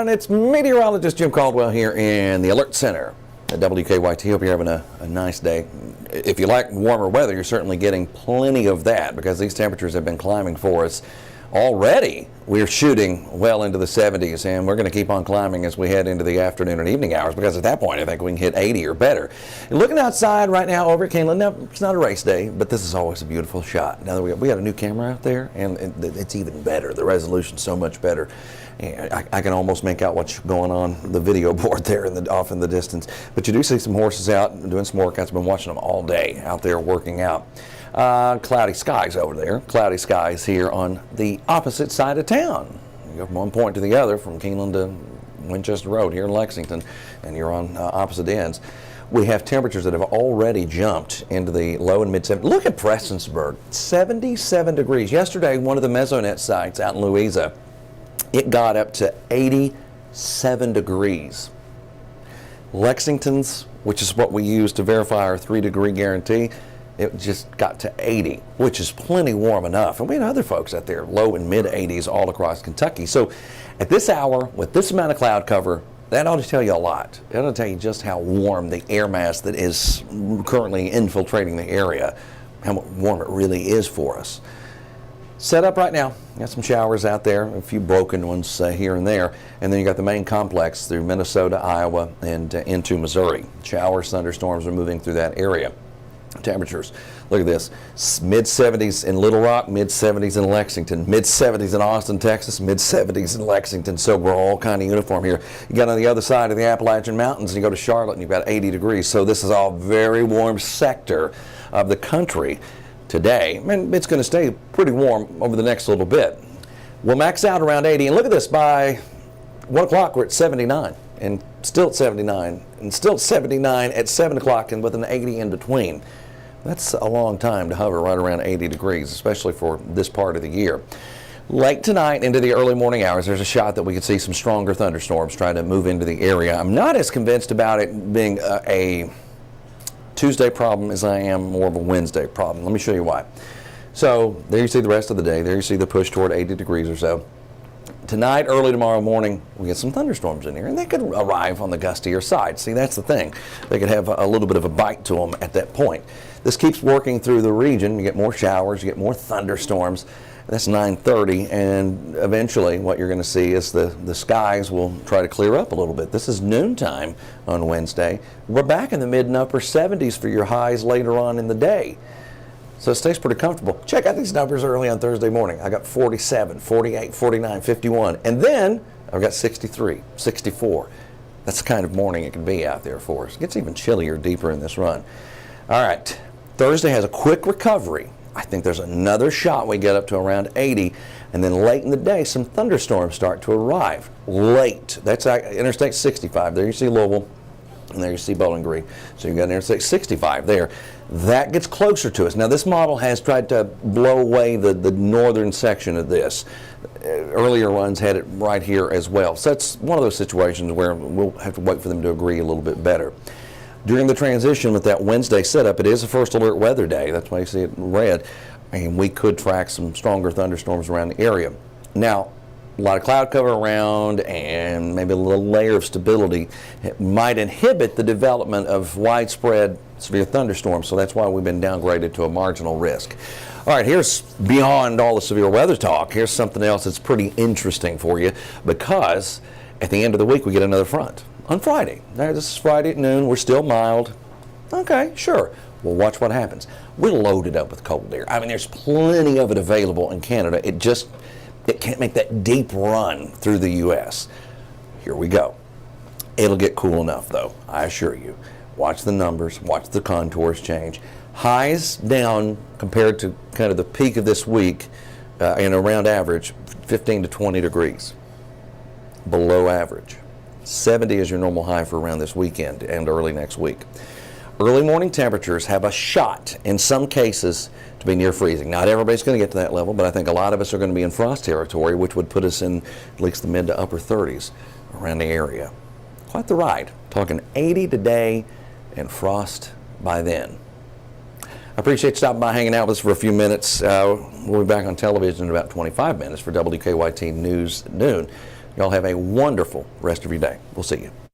everyone. It's Meteorologist Jim Caldwell here in the Alert Center at WKYT. Hope you're having a nice day. If you like warmer weather, you're certainly getting plenty of that because these temperatures have been climbing for us. Already, we're shooting well into the 70s, and we're going to keep on climbing as we head into the afternoon and evening hours, because at that point, I think we can hit 80 or better. And looking outside right now over at Keeneland, now, it's not a race day, but this is always a beautiful shot. Now that we got a new camera out there, and it's even better. The resolution's so much better. And I can almost make out what's going on the video board there off in the distance. But you do see some horses out doing some workouts. I've been watching them all day out there working out. Cloudy skies over there. Cloudy skies here on the opposite side of town. You go from one point to the other, from Keeneland to Winchester Road here in Lexington, and you're on opposite ends. We have temperatures that have already jumped into the low and mid 70s. Look at Prestonsburg, 77 degrees. Yesterday, one of the Mesonet sites out in Louisa, it got up to 87 degrees. Lexington's, which is what we use to verify our 3-degree guarantee, it just got to 80, which is plenty warm enough. And we had other folks out there, low and mid 80s all across Kentucky. So at this hour, with this amount of cloud cover, that ought to tell you a lot. It ought to tell you just how warm the air mass that is currently infiltrating the area, how warm it really is for us. Set up right now. Got some showers out there, a few broken ones here and there, and then you got the main complex through Minnesota, Iowa, and into Missouri. Showers, thunderstorms are moving through that area. Temperatures, look at this, mid-70s in Little Rock, mid-70s in Lexington, mid-70s in Austin, Texas, mid-70s in Lexington. So we're all kind of uniform here. You got on the other side of the Appalachian Mountains, and you go to Charlotte, and you've got 80 degrees. So this is all very warm sector of the country today. And it's going to stay pretty warm over the next little bit. We'll max out around 80, and look at this, by 1 o'clock we're at 79, and still at 79, and still at 79 at 7 o'clock, and with an 80 in between. That's a long time to hover right around 80 degrees, especially for this part of the year. Late tonight into the early morning hours, there's a shot that we could see some stronger thunderstorms trying to move into the area. I'm not as convinced about it being a Tuesday problem as I am more of a Wednesday problem. Let me show you why. So there you see the rest of the day. There you see the push toward 80 degrees or so. Tonight, early tomorrow morning, we get some thunderstorms in here, and they could arrive on the gustier side. See, that's the thing. They could have a little bit of a bite to them at that point. This keeps working through the region. You get more showers, you get more thunderstorms. That's 9:30, and eventually what you're going to see is the skies will try to clear up a little bit. This is noontime on Wednesday. We're back in the mid and upper 70s for your highs later on in the day. So it stays pretty comfortable. Check out these numbers early on Thursday morning. I got 47, 48, 49, 51, and then I've got 63, 64. That's the kind of morning it can be out there for us. It gets even chillier deeper in this run. All right, Thursday has a quick recovery. I think there's another shot we get up to around 80, and then late in the day, some thunderstorms start to arrive. Late. That's Interstate 65. There you see Louisville, and there you see Bowling Green. So you've got Interstate 65 there. That gets closer to us. Now, this model has tried to blow away the northern section of this. Earlier runs had it right here as well. So that's one of those situations where we'll have to wait for them to agree a little bit better. During the transition with that Wednesday setup, it is a first alert weather day. That's why you see it in red. And we could track some stronger thunderstorms around the area. Now, a lot of cloud cover around and maybe a little layer of stability might inhibit the development of widespread severe thunderstorms, so that's why we've been downgraded to a marginal risk. All right, here's beyond all the severe weather talk. Here's something else that's pretty interesting for you, because at the end of the week we get another front on Friday. Now, this is Friday at noon. We're still mild. Okay, sure. Well, watch what happens. We're loaded up with cold air. I mean, there's plenty of it available in Canada. It can't make that deep run through the U.S. Here we go. It'll get cool enough, though, I assure you. Watch the numbers, watch the contours change. Highs down compared to kind of the peak of this week, and around average, 15 to 20 degrees. Below average. 70 is your normal high for around this weekend and early next week. Early morning temperatures have a shot, in some cases, to be near freezing. Not everybody's going to get to that level, but I think a lot of us are going to be in frost territory, which would put us in at least the mid to upper 30s around the area. Quite the ride. Talking 80 today and frost by then. I appreciate you stopping by, hanging out with us for a few minutes. We'll be back on television in about 25 minutes for WKYT News at noon. Y'all have a wonderful rest of your day. We'll see you.